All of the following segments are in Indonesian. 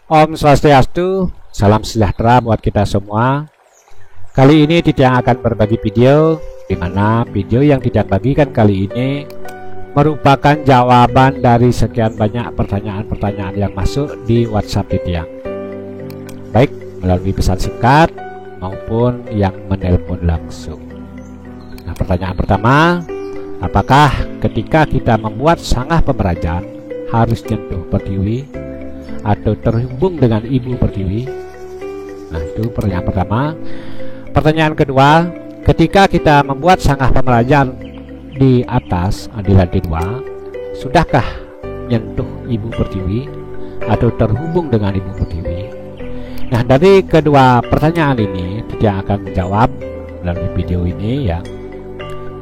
Om Swastiastu, salam sejahtera buat kita semua. Kali ini Titiang akan berbagi video, di mana video yang Titiang bagikan kali ini merupakan jawaban dari sekian banyak pertanyaan-pertanyaan yang masuk di WhatsApp Titiang, baik melalui pesan singkat maupun yang menelpon langsung. Nah, pertanyaan pertama, apakah ketika kita membuat sanggah pemerajan harus nyentuh pertiwi atau terhubung dengan ibu pertiwi? Nah, itu pertanyaan pertama. Pertanyaan kedua, ketika kita membuat sanggah pemerajan di atas di lantai 2, sudahkah nyentuh ibu pertiwi atau terhubung dengan ibu pertiwi? Nah, dari kedua pertanyaan ini Titiang akan menjawab melalui video ini ya.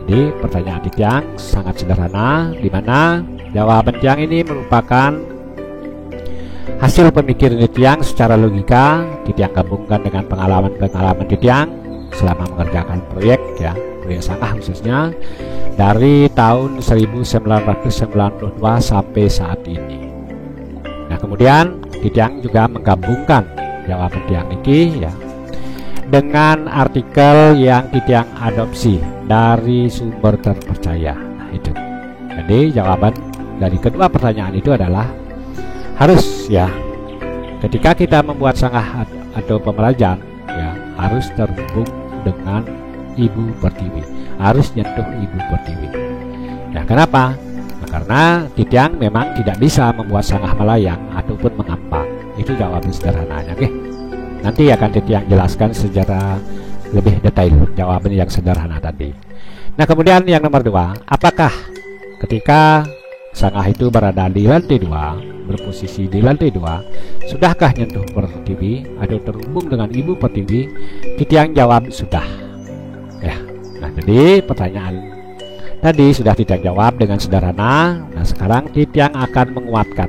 Jadi pertanyaan Titiang sangat sederhana, di mana jawaban Titiang ini merupakan hasil pemikiran Titiang secara logika. Titiang gabungkan dengan pengalaman-pengalaman Titiang selama mengerjakan proyek ya, proyek sanggah khususnya dari tahun 1992 sampai saat ini. Nah, kemudian Titiang juga menggabungkan jawaban Titiang ini ya dengan artikel yang Titiang adopsi dari sumber terpercaya. Nah, itu. Jadi jawaban dari kedua pertanyaan itu adalah harus ya, ketika kita membuat sanggah atau pemerajan ya, harus terhubung dengan ibu pertiwi, harus nyentuh ibu pertiwi. Nah, kenapa? Nah, karena Titiang memang tidak bisa membuat sanggah melayang ataupun mengampak. Itu jawaban sederhananya. Oke, nanti akan Titiang jelaskan secara lebih detail jawaban yang sederhana tadi. Nah, kemudian yang nomor 2, apakah ketika sanggah itu berada di lantai 2, berposisi di lantai 2, sudahkah nyentuh pertiwi atau terhubung dengan ibu pertiwi? Titiang jawab sudah ya. Nah, jadi pertanyaan tadi sudah Titiang jawab dengan sederhana. Nah, sekarang Titiang akan menguatkan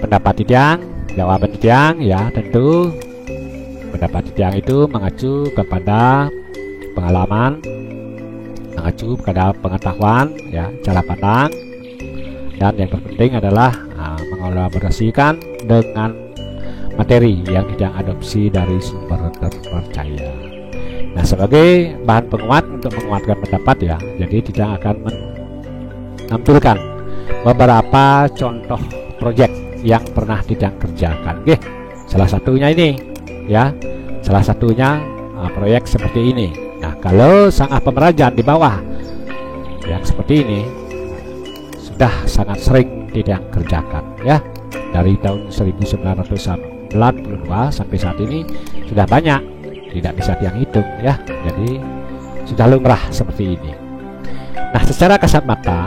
pendapat Titiang, jawaban Titiang ya. Tentu pendapat Titiang itu mengacu kepada pengalaman, mengacu kepada pengetahuan ya, cara pandang, dan yang terpenting adalah mengolaborasikan dengan materi yang Titiang adopsi dari sumber terpercaya. Nah, sebagai bahan penguat untuk menguatkan pendapat ya, jadi Titiang akan menampilkan beberapa contoh proyek yang pernah Titiang kerjakan. Oke, salah satunya ini ya, salah satunya proyek seperti ini. Nah, kalau sanggah pemerajan di bawah yang seperti ini sudah sangat sering Titiang kerjakan ya. Dari tahun 1992 sampai saat ini sudah banyak, tidak bisa Titiang hitung ya. Jadi sudah lumrah seperti ini. Nah, secara kasat mata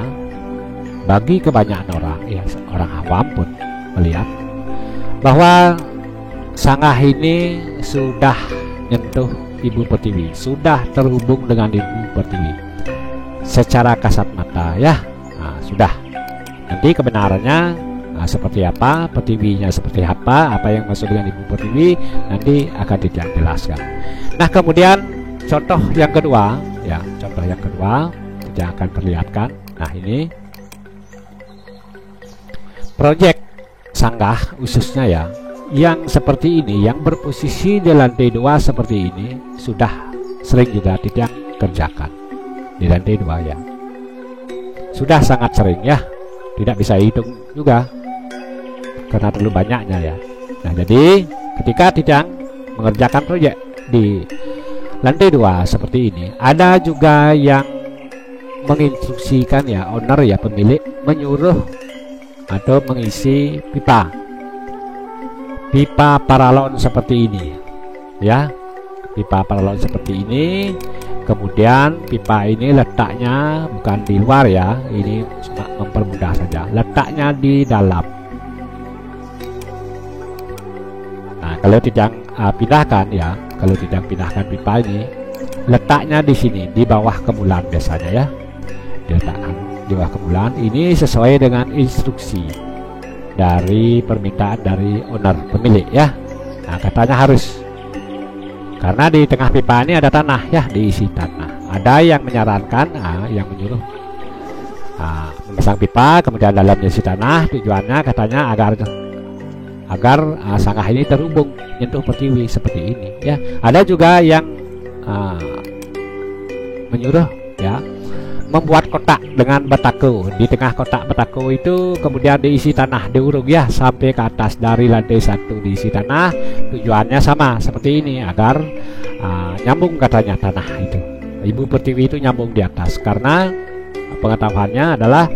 bagi kebanyakan orang ya, orang awam pun melihat bahwa sanggah ini sudah nyentuh ibu pertiwi, sudah terhubung dengan ibu pertiwi secara kasat mata ya. Nah, sudah. Nanti kebenarannya seperti apa, pertiwinya seperti apa yang masuk dengan ibu pertiwi nanti akan Titiang jelaskan. Nah, kemudian contoh yang kedua ya, contoh yang kedua Titiang akan perlihatkan. Nah, ini proyek sanggah khususnya ya, yang seperti ini, yang berposisi di lantai 2 seperti ini, sudah sering juga Titiang kerjakan di lantai 2 ya. Sudah sangat sering ya, tidak bisa hitung juga karena terlalu banyaknya ya. Nah, jadi ketika Titiang mengerjakan proyek di lantai 2 seperti ini, ada juga yang menginstruksikan ya, owner ya, pemilik menyuruh atau mengisi pipa paralon seperti ini ya, pipa paralon seperti ini. Kemudian pipa ini letaknya bukan di luar ya, ini cuma mempermudah saja, letaknya di dalam. Nah, kalau Titiang pindahkan ya, kalau Titiang pindahkan pipa ini, letaknya di sini di bawah kemulan biasanya ya, diletakkan di bawah kemulan. Ini sesuai dengan instruksi dari permintaan dari owner, pemilik ya. Nah, katanya harus, karena di tengah pipa ini ada tanah ya, diisi tanah. Ada yang menyarankan, yang menyuruh memasang pipa kemudian dalamnya isi tanah, tujuannya katanya agar agar sangah ini terhubung nyentuh pertiwi seperti ini ya. Ada juga yang menyuruh ya membuat kotak dengan batako. Di tengah kotak batako itu kemudian diisi tanah, diuruk ya sampai ke atas. Dari lantai 1 diisi tanah. Tujuannya sama seperti ini, agar nyambung katanya tanah itu. Ibu pertiwi itu nyambung di atas, karena pengetahuannya adalah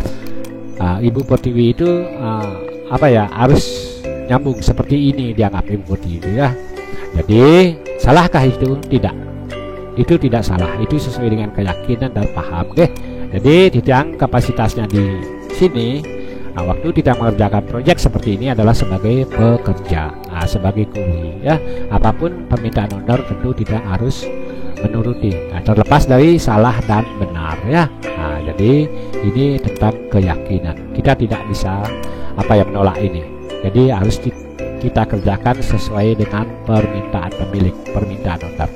ibu pertiwi itu harus nyambung seperti ini dianggap ibu pertiwi ya. Jadi salahkah itu? Tidak, itu tidak salah, itu sesuai dengan keyakinan dan paham. Oke, jadi Titiang kapasitasnya di sini waktu Titiang mengerjakan proyek seperti ini adalah sebagai pekerja, sebagai kuli ya. Apapun permintaan owner tentu Titiang harus menuruti, terlepas dari salah dan benar ya. Jadi ini tentang keyakinan, kita tidak bisa menolak ini. Jadi harus kita kerjakan sesuai dengan permintaan pemilik, permintaan owner.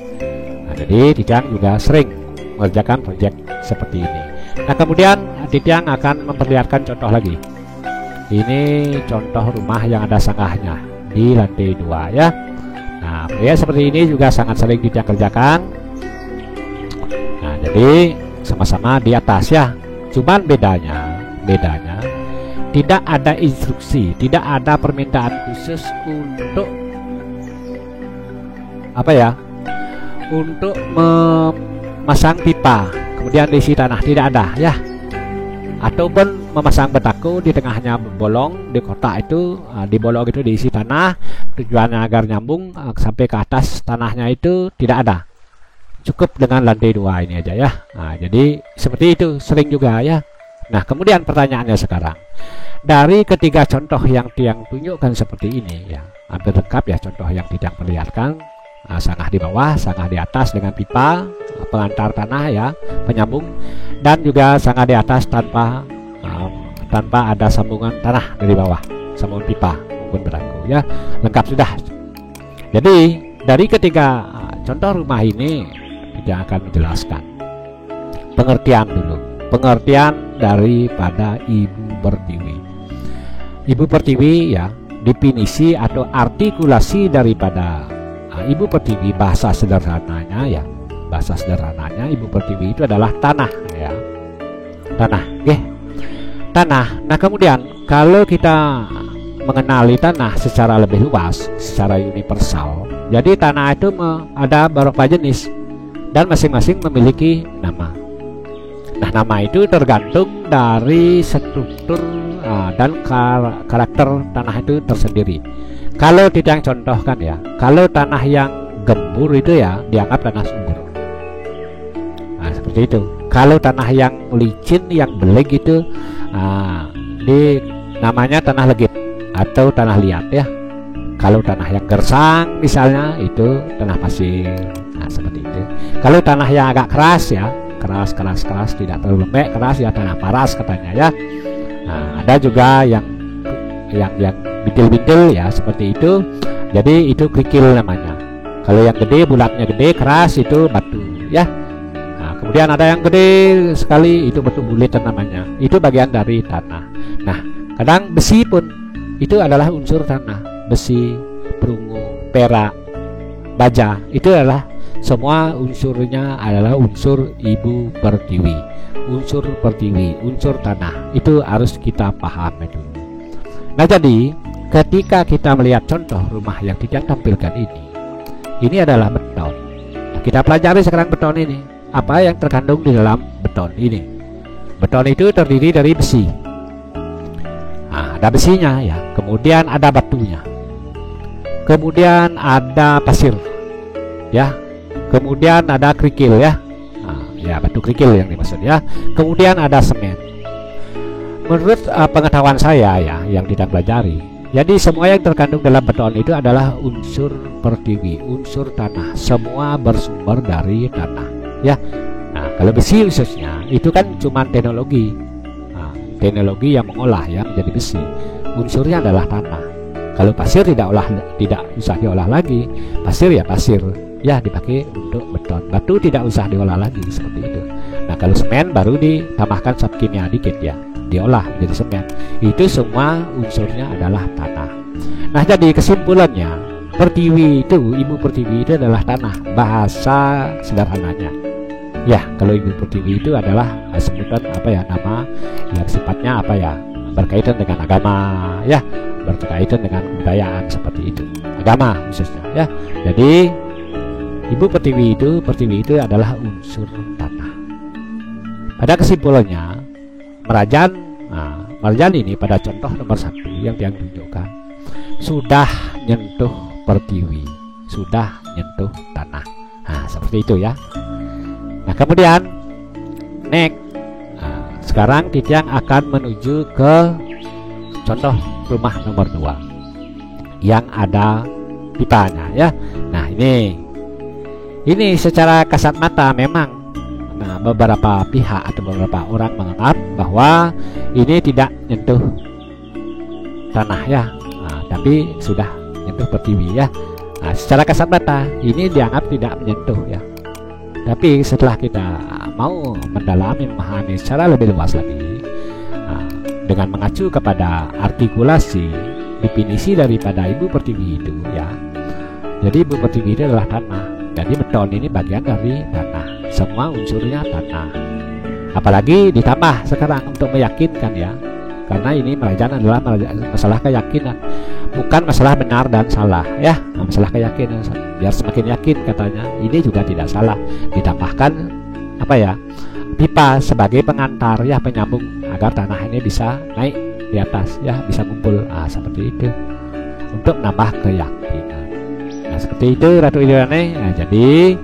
Jadi Titiang juga sering mengerjakan proyek seperti ini. Nah, kemudian Titiang akan memperlihatkan contoh lagi. Ini contoh rumah yang ada sanggahnya di lantai 2 ya. Nah, proyek seperti ini juga sangat sering Titiang kerjakan. Nah, jadi sama-sama di atas ya. Cuman bedanya tidak ada instruksi, tidak ada permintaan khusus untuk untuk memasang pipa kemudian diisi tanah, tidak ada ya. Ataupun memasang batako di tengahnya bolong, di kotak itu di bolong itu diisi tanah, tujuannya agar nyambung sampai ke atas tanahnya, itu tidak ada. Cukup dengan lantai 2 ini aja ya. Nah, jadi seperti itu sering juga ya. Nah, kemudian pertanyaannya sekarang, dari ketiga contoh yang Tiang tunjukkan seperti ini ya, hampir lengkap ya contoh yang Tiang perlihatkan. Sanggah di bawah, sanggah di atas dengan pipa pengantar tanah ya, penyambung, dan juga sanggah di atas tanpa ada sambungan tanah dari bawah, sambungan pipa maupun batako ya, lengkap sudah. Jadi dari ketiga contoh rumah ini kita akan menjelaskan pengertian dulu, pengertian daripada ibu pertiwi. Ibu pertiwi ya, definisi atau artikulasi daripada ibu pertiwi, bahasa sederhananya ya, bahasa sederhananya ibu pertiwi itu adalah tanah ya, tanah, tanah. Nah, kemudian kalau kita mengenali tanah secara lebih luas, secara universal, jadi tanah itu ada beberapa jenis dan masing-masing memiliki nama. Nah, nama itu tergantung dari struktur dan karakter tanah itu tersendiri. Kalau Titiang contohkan ya, kalau tanah yang gembur itu ya dianggap tanah subur. Nah, seperti itu. Kalau tanah yang licin, yang beleg itu namanya tanah legit atau tanah liat ya. Kalau tanah yang gersang misalnya itu tanah pasir. Nah, seperti itu. Kalau tanah yang agak keras ya, keras, tidak terlalu lembek, keras ya, tanah paras katanya ya. Nah, ada juga yang bintil-bintil ya, seperti itu. Jadi itu kerikil namanya. Kalau yang gede, bulatnya gede, keras, itu batu ya. Nah, kemudian ada yang gede sekali, itu batu bulit namanya. Itu bagian dari tanah. Nah, kadang besi pun itu adalah unsur tanah. Besi, perunggu, perak, baja, itu adalah semua unsurnya adalah unsur ibu pertiwi. Unsur pertiwi, unsur tanah, itu harus kita pahami dulu. Nah, jadi ketika kita melihat contoh rumah yang Titiang tampilkan ini adalah beton. Nah, kita pelajari sekarang beton ini, apa yang terkandung di dalam beton ini. Beton itu terdiri dari besi. Nah, ada besinya ya, kemudian ada batunya, kemudian ada pasir ya, kemudian ada kerikil ya. Nah, ya, batu kerikil yang dimaksud ya, kemudian ada semen. Menurut pengetahuan saya ya, yang tidak pelajari, jadi semua yang terkandung dalam beton itu adalah unsur pertiwi, unsur tanah, semua bersumber dari tanah ya. Nah, kalau besi khususnya itu kan cuma teknologi, teknologi yang mengolah ya menjadi besi, unsurnya adalah tanah. Kalau pasir tidak usah diolah lagi, pasir ya pasir ya, dipakai untuk beton. Batu tidak usah diolah lagi, seperti itu. Nah, kalau semen baru ditambahkan zat kimia dikit ya, diolah menjadi semen. Itu semua unsurnya adalah tanah. Nah, jadi kesimpulannya, pertiwi itu, ibu pertiwi itu adalah tanah, bahasa sederhananya. Ya, kalau ibu pertiwi itu adalah sebutan apa ya, nama yang sifatnya apa ya, berkaitan dengan agama ya, berkaitan dengan kebudayaan seperti itu, agama khususnya ya. Jadi ibu pertiwi itu adalah unsur tanah. Pada kesimpulannya, Marjan ini pada contoh nomor 1 yang tunjukkan sudah nyentuh pertiwi, sudah nyentuh tanah. Nah, seperti itu ya. Nah, kemudian next, sekarang Titiang akan menuju ke contoh rumah nomor 2 yang ada pipanya ya. Nah, ini secara kasat mata memang beberapa pihak atau beberapa orang menganggap bahwa ini tidak nyentuh tanah ya, tapi sudah nyentuh pertiwi ya. Nah, secara kasat mata ini dianggap tidak menyentuh ya, tapi setelah kita mau mendalami, memahami secara lebih luas lagi, dengan mengacu kepada artikulasi definisi daripada ibu pertiwi itu ya. Jadi ibu pertiwi itu adalah tanah. Jadi beton ini bagian dari tanah, semua unsurnya tanah. Apalagi ditambah sekarang untuk meyakinkan ya, karena ini Marjan adalah masalah keyakinan, bukan masalah benar dan salah ya. Masalah keyakinan, biar semakin yakin katanya. Ini juga tidak salah. Ditambahkan apa ya, pipa sebagai pengantar ya, penyambung agar tanah ini bisa naik di atas ya, bisa kumpul. Seperti itu untuk menambah keyakinan. Nah, seperti itu Ratu Iliane. Nah, jadi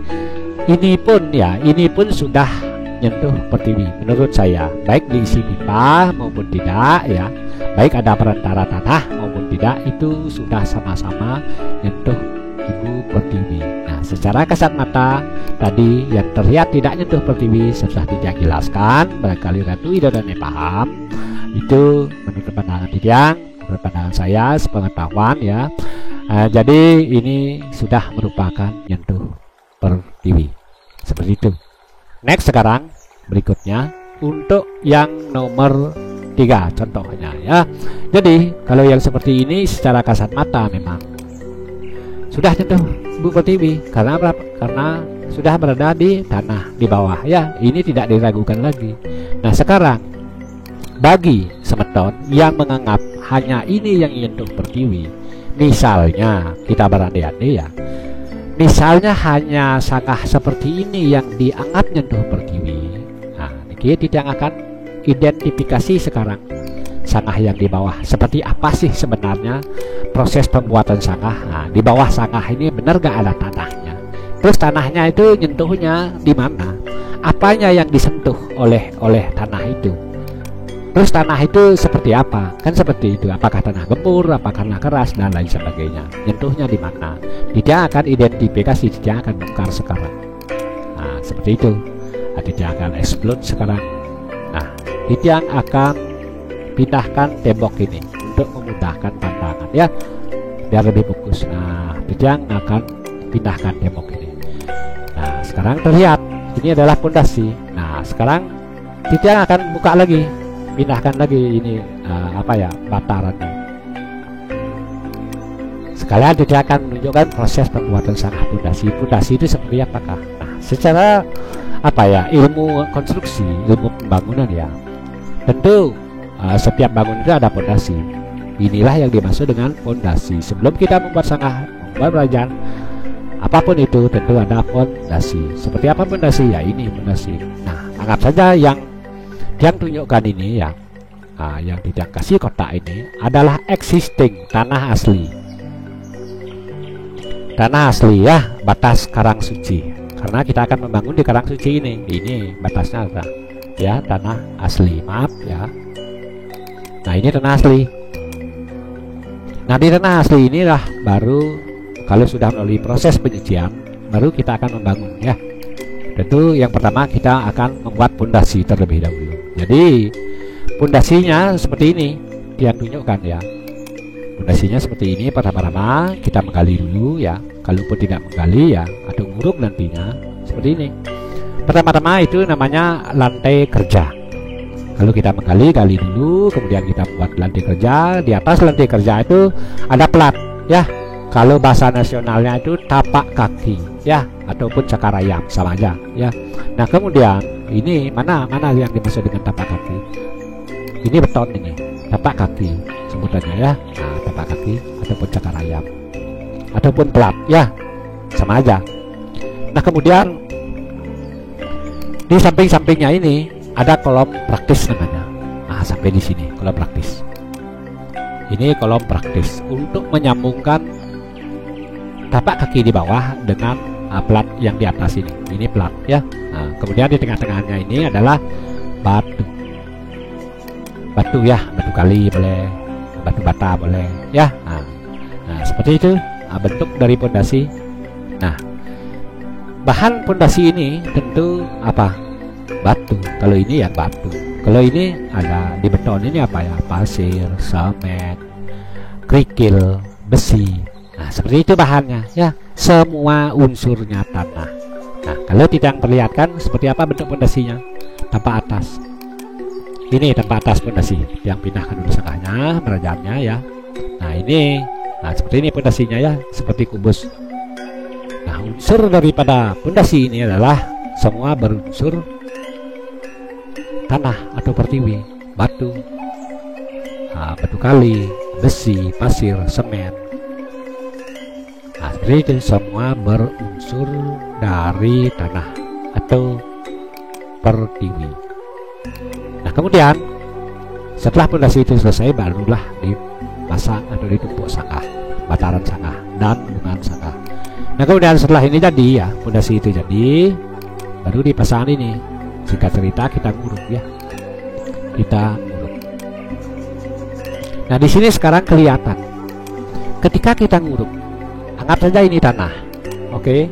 ini pun sudah nyentuh pertiwi menurut saya, baik diisi pipa maupun tidak ya, baik ada perantara tanah maupun tidak, itu sudah sama-sama nyentuh ibu pertiwi. Nah, secara kasat mata tadi yang terlihat tidak nyentuh pertiwi sudah dijelaskan, barangkali Ratu Iliane paham. Itu menurut pandangan Titiang, menurut pandangan saya sepengetahuan ya. Jadi ini sudah merupakan nyentuh pertiwi seperti itu. Next, sekarang berikutnya untuk yang nomor 3 contohnya ya. Jadi kalau yang seperti ini secara kasat mata memang sudah nyentuh ibu pertiwi karena sudah berada di tanah di bawah ya. Ini tidak diragukan lagi. Nah, sekarang bagi semeton yang menganggap hanya ini yang nyentuh pertiwi, misalnya kita berandai-andai ya, misalnya hanya sangah seperti ini yang dianggap nyentuh pertiwi. Nah, ini tidak akan identifikasi sekarang sangah yang di bawah seperti apa sih sebenarnya proses pembuatan sangah. Nah, di bawah sangah ini benar gak ada tanahnya, terus tanahnya itu nyentuhnya di mana, apanya yang disentuh oleh tanah itu, terus tanah itu seperti apa, kan seperti itu, apakah tanah gembur, apakah tanah keras dan lain sebagainya, nyentuhnya di mana. Dia akan identifikasi, dia akan bongkar sekarang. Nah, seperti itu. Dia akan explode sekarang. Nah, dia akan pindahkan tembok ini untuk memudahkan pandangan ya, biar lebih fokus. Nah, dia akan pindahkan tembok ini. Nah, sekarang terlihat ini adalah pondasi. Nah, sekarang dia akan buka lagi, pindahkan lagi ini batarannya. Sekalian dia akan menunjukkan proses pembuatan sangah pondasi. Pondasi itu seperti apakah? Nah, secara ilmu konstruksi, ilmu pembangunan ya, tentu setiap bangunan itu ada pondasi. Inilah yang dimaksud dengan pondasi. Sebelum kita membuat sangah, membuat Marjan, apapun itu tentu ada pondasi. Seperti apa pondasi? Ya, ini pondasi. Nah, anggap saja yang tunjukkan ini ya, yang tidak kasih kotak ini adalah existing tanah asli. Tanah asli ya, batas Karang Suci. Karena kita akan membangun di Karang Suci ini batasnya ada ya, tanah asli, maaf ya. Nah, ini tanah asli. Nah, di tanah asli inilah baru kalau sudah melalui proses penyucian, baru kita akan membangun ya. Tentu yang pertama kita akan membuat pondasi terlebih dahulu. Jadi pondasinya seperti ini yang tunjukkan ya. Pondasinya seperti ini. Pertama-tama kita menggali dulu ya. Kalaupun tidak menggali ya, atau nguruk nantinya seperti ini. Pertama-tama itu namanya lantai kerja. Kalau kita menggali, gali dulu, kemudian kita buat lantai kerja. Di atas lantai kerja itu ada plat, ya. Kalau bahasa nasionalnya itu tapak kaki, ya, ataupun cakar ayam, sama aja, ya. Nah, kemudian ini mana yang dimaksud dengan tapak kaki? Ini beton ini, tapak kaki sebutannya, ya. Nah, tapak kaki ataupun cakar ayam, ataupun plat, ya, sama aja. Nah, kemudian di samping-sampingnya ini ada kolom praktis namanya. Nah, sampai di sini kolom praktis. Ini kolom praktis untuk menyambungkan tapak kaki di bawah dengan plat yang di atas ini. Ini plat, ya. Nah, kemudian di tengah-tengahnya ini adalah batu. Batu, ya, batu kali boleh, batu bata boleh, ya. Nah, seperti itu bentuk dari pondasi. Nah, bahan pondasi ini tentu apa? Batu. Kalau ini ya batu. Kalau ini ada di beton ini apa ya? Pasir, semen, kerikil, besi. Nah, seperti itu bahannya, ya. Semua unsurnya tanah. Nah, kalau tidak perlihatkan seperti apa bentuk pondasinya? Tanpa atas. Ini tanpa atas pondasi yang pindahkan dulu setengahnya, merajamnya, ya. Nah, ini, nah seperti ini pondasinya, ya, seperti kubus. Nah, unsur daripada pondasi ini adalah semua berunsur tanah atau pertiwi, batu, batu kali, besi, pasir, semen. Nah, seperti itu semua berunsur dari tanah atau pertiwi. Nah, kemudian setelah pondasi itu selesai, barulah dipasang atau ditumpuk sangah, bataran sangah dan bungan sangah. Nah, kemudian setelah ini jadi, ya, pondasi itu jadi, baru dipasang ini. Singkat cerita kita nguruk, ya. Kita nguruk. Nah, di sini sekarang kelihatan. Ketika kita nguruk, anggap saja ini tanah. Oke,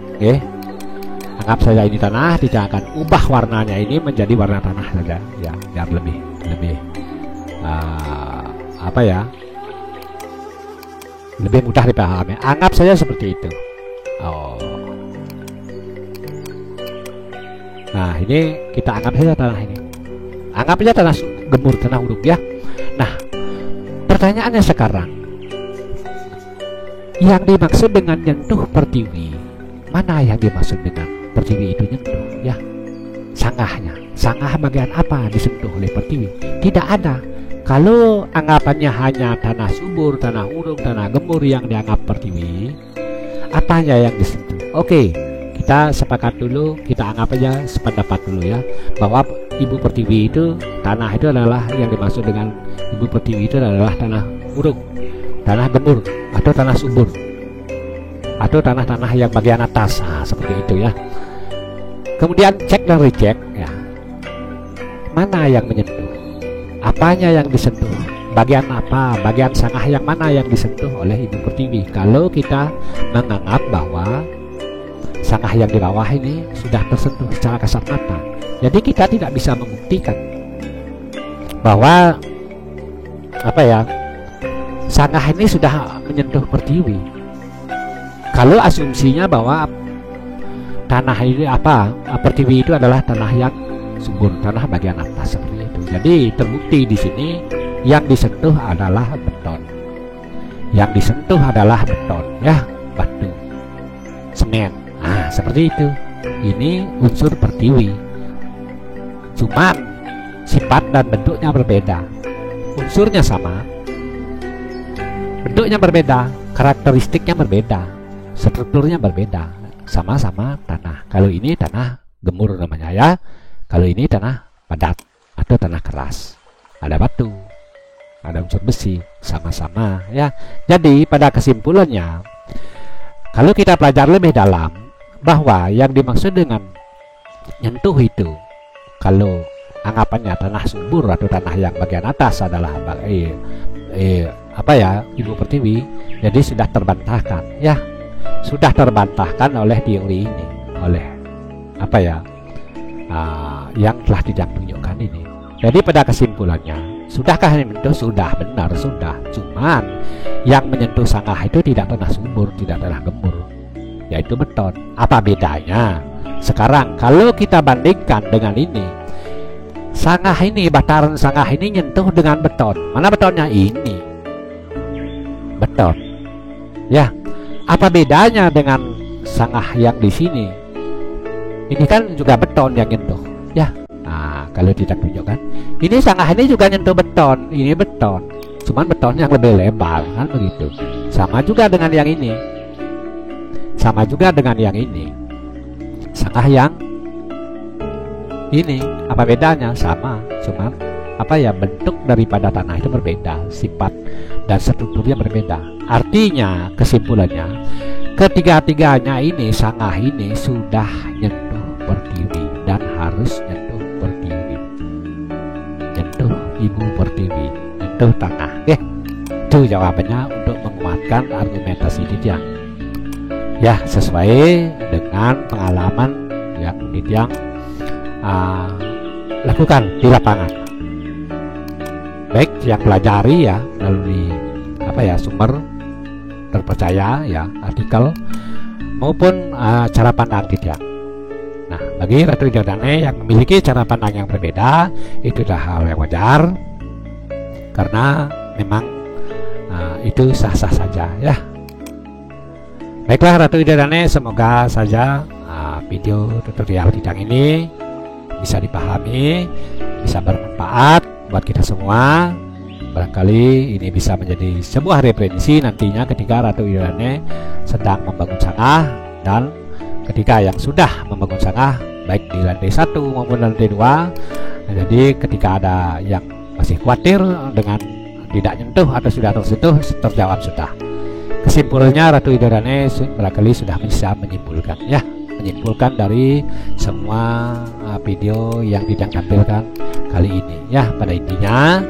anggap saja ini tanah, tidak akan ubah warnanya ini menjadi warna tanah saja, ya, biar lebih apa ya? Lebih mudah dipahami. Anggap saja seperti itu. Oh. Nah, ini kita anggap saja tanah ini. Anggap saja tanah gemur, tanah uruk, ya. Nah, pertanyaannya sekarang, yang dimaksud dengan nyentuh pertiwi, mana yang dimaksud dengan pertiwi itu nyentuh, ya? Sangahnya, sangah bagian apa disentuh oleh pertiwi? Tidak ada. Kalau anggapannya hanya tanah subur, tanah uruk, tanah gemur yang dianggap pertiwi, apanya yang disentuh? Oke, kita sepakat dulu, kita anggap aja sependapat dulu, ya, bahwa ibu pertiwi itu, tanah itu adalah yang dimaksud dengan ibu pertiwi itu adalah tanah uruk, tanah gemur, atau tanah subur, atau tanah-tanah yang bagian atas. Nah, seperti itu, ya. Kemudian cek dan recheck, ya, mana yang menyentuh, apanya yang disentuh, bagian apa, bagian sangah yang mana yang disentuh oleh ibu pertiwi. Kalau kita menganggap bahwa sangah yang di bawah ini sudah tersentuh secara kasat mata, jadi kita tidak bisa membuktikan bahwa apa ya, sangah ini sudah menyentuh pertiwi. Kalau asumsinya bahwa tanah ini apa, pertiwi itu adalah tanah yang subur, tanah bagian atas, seperti itu. Jadi terbukti di sini yang disentuh adalah beton, yang disentuh adalah beton, ya, batu, semen. Nah, seperti itu. Ini unsur pertiwi. Cuman sifat dan bentuknya berbeda. Unsurnya sama, bentuknya berbeda, karakteristiknya berbeda, strukturnya berbeda. Sama-sama tanah. Kalau ini tanah gemur namanya, ya. Kalau ini tanah padat atau tanah keras. Ada batu, ada unsur besi, sama-sama, ya. Jadi pada kesimpulannya, kalau kita pelajari lebih dalam, bahwa yang dimaksud dengan nyentuh itu, kalau anggapannya tanah subur atau tanah yang bagian atas adalah apa ya, ibu pertiwi, jadi sudah terbantahkan, ya, sudah terbantahkan oleh teori ini, oleh apa ya, yang telah ditunjukkan ini. Jadi pada kesimpulannya, sudahkah menyentuh? Sudah, benar, sudah. Cuman yang menyentuh sangah itu tidak tanah subur, tidak tanah gembur, yaitu beton. Apa bedanya? Sekarang kalau kita bandingkan dengan ini, Sangah ini, bataran sangah ini nyentuh dengan beton. Mana betonnya? Ini beton. Ya, apa bedanya dengan sangah yang di sini? Ini kan juga beton yang nyentuh. Ya, nah kalau tidak tunjukkan, ini sangah ini juga nyentuh beton. Ini beton, cuman beton yang lebih lebar, kan begitu. Sama juga dengan yang ini. Sama juga dengan yang ini. Sangah yang ini, apa bedanya? Sama, cuman apa ya, bentuk daripada tanah itu berbeda, sifat dan strukturnya berbeda. Artinya kesimpulannya, ketiga-tiganya ini, sangah ini sudah nyentuh berdiri dan harus nyentuh berdiri, nyentuh ibu berdiri, nyentuh tanah. Itu jawabannya untuk menguatkan argumentasi Ditiang. Ya, sesuai dengan pengalaman yang Ditiang lakukan di lapangan, baik yang pelajari ya melalui apa ya, sumber terpercaya ya, artikel, maupun cara pandang Ditiang. Nah, bagi Ratu Widyodane yang memiliki cara pandang yang berbeda, itu adalah hal yang wajar, karena memang itu sah-sah saja ya. Baiklah Ratu Widyodane, semoga saja video tutorial Ditiang ini bisa dipahami, bisa bermanfaat buat kita semua. Barangkali ini bisa menjadi sebuah referensi nantinya ketika Ratu Widyodane sedang membangun sangah, dan ketika yang sudah membangun sangah baik di lantai 1 maupun lantai 2. Nah, jadi ketika ada yang masih khawatir dengan tidak nyentuh atau sudah tersentuh, terjawab sudah. Kesimpulannya Ratu Widyodane barangkali sudah bisa menyimpulkan ya, menyimpulkan dari semua video yang Ditiang tampilkan kali ini ya. Pada intinya,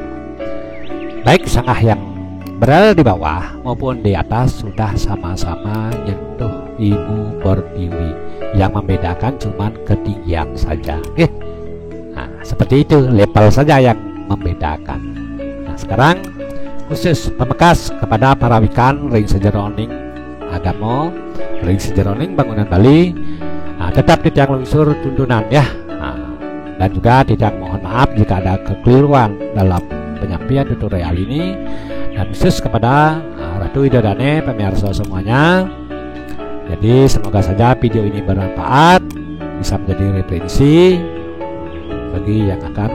baik sangah yang berada di bawah maupun di atas sudah sama-sama nyentuh ibu berdiri. Yang membedakan cuman ketinggian saja. Nah, seperti itu, level saja yang membedakan. Nah, sekarang khusus pembekas kepada para wikan Ring Sejeroning Agamo, Ring Sejeroning Bangunan Bali, tetap Ditiang lungsur tuntunan ya. Dan juga Ditiang mohon maaf jika ada kekeliruan dalam penyampaian tutorial ini, dan khusus kepada Ratu Widyodane, pemirsa semuanya. Jadi semoga saja video ini bermanfaat, bisa menjadi referensi bagi yang akan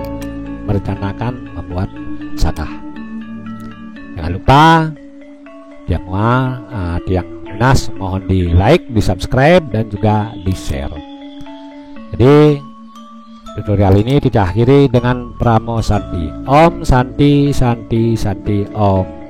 merencanakan membuat sangah. Jangan lupa Tiang Lunas mohon di like, di subscribe, dan juga di share. Jadi tutorial ini kita akhiri dengan Pramo Santi. Om Santi Santi Santi Om.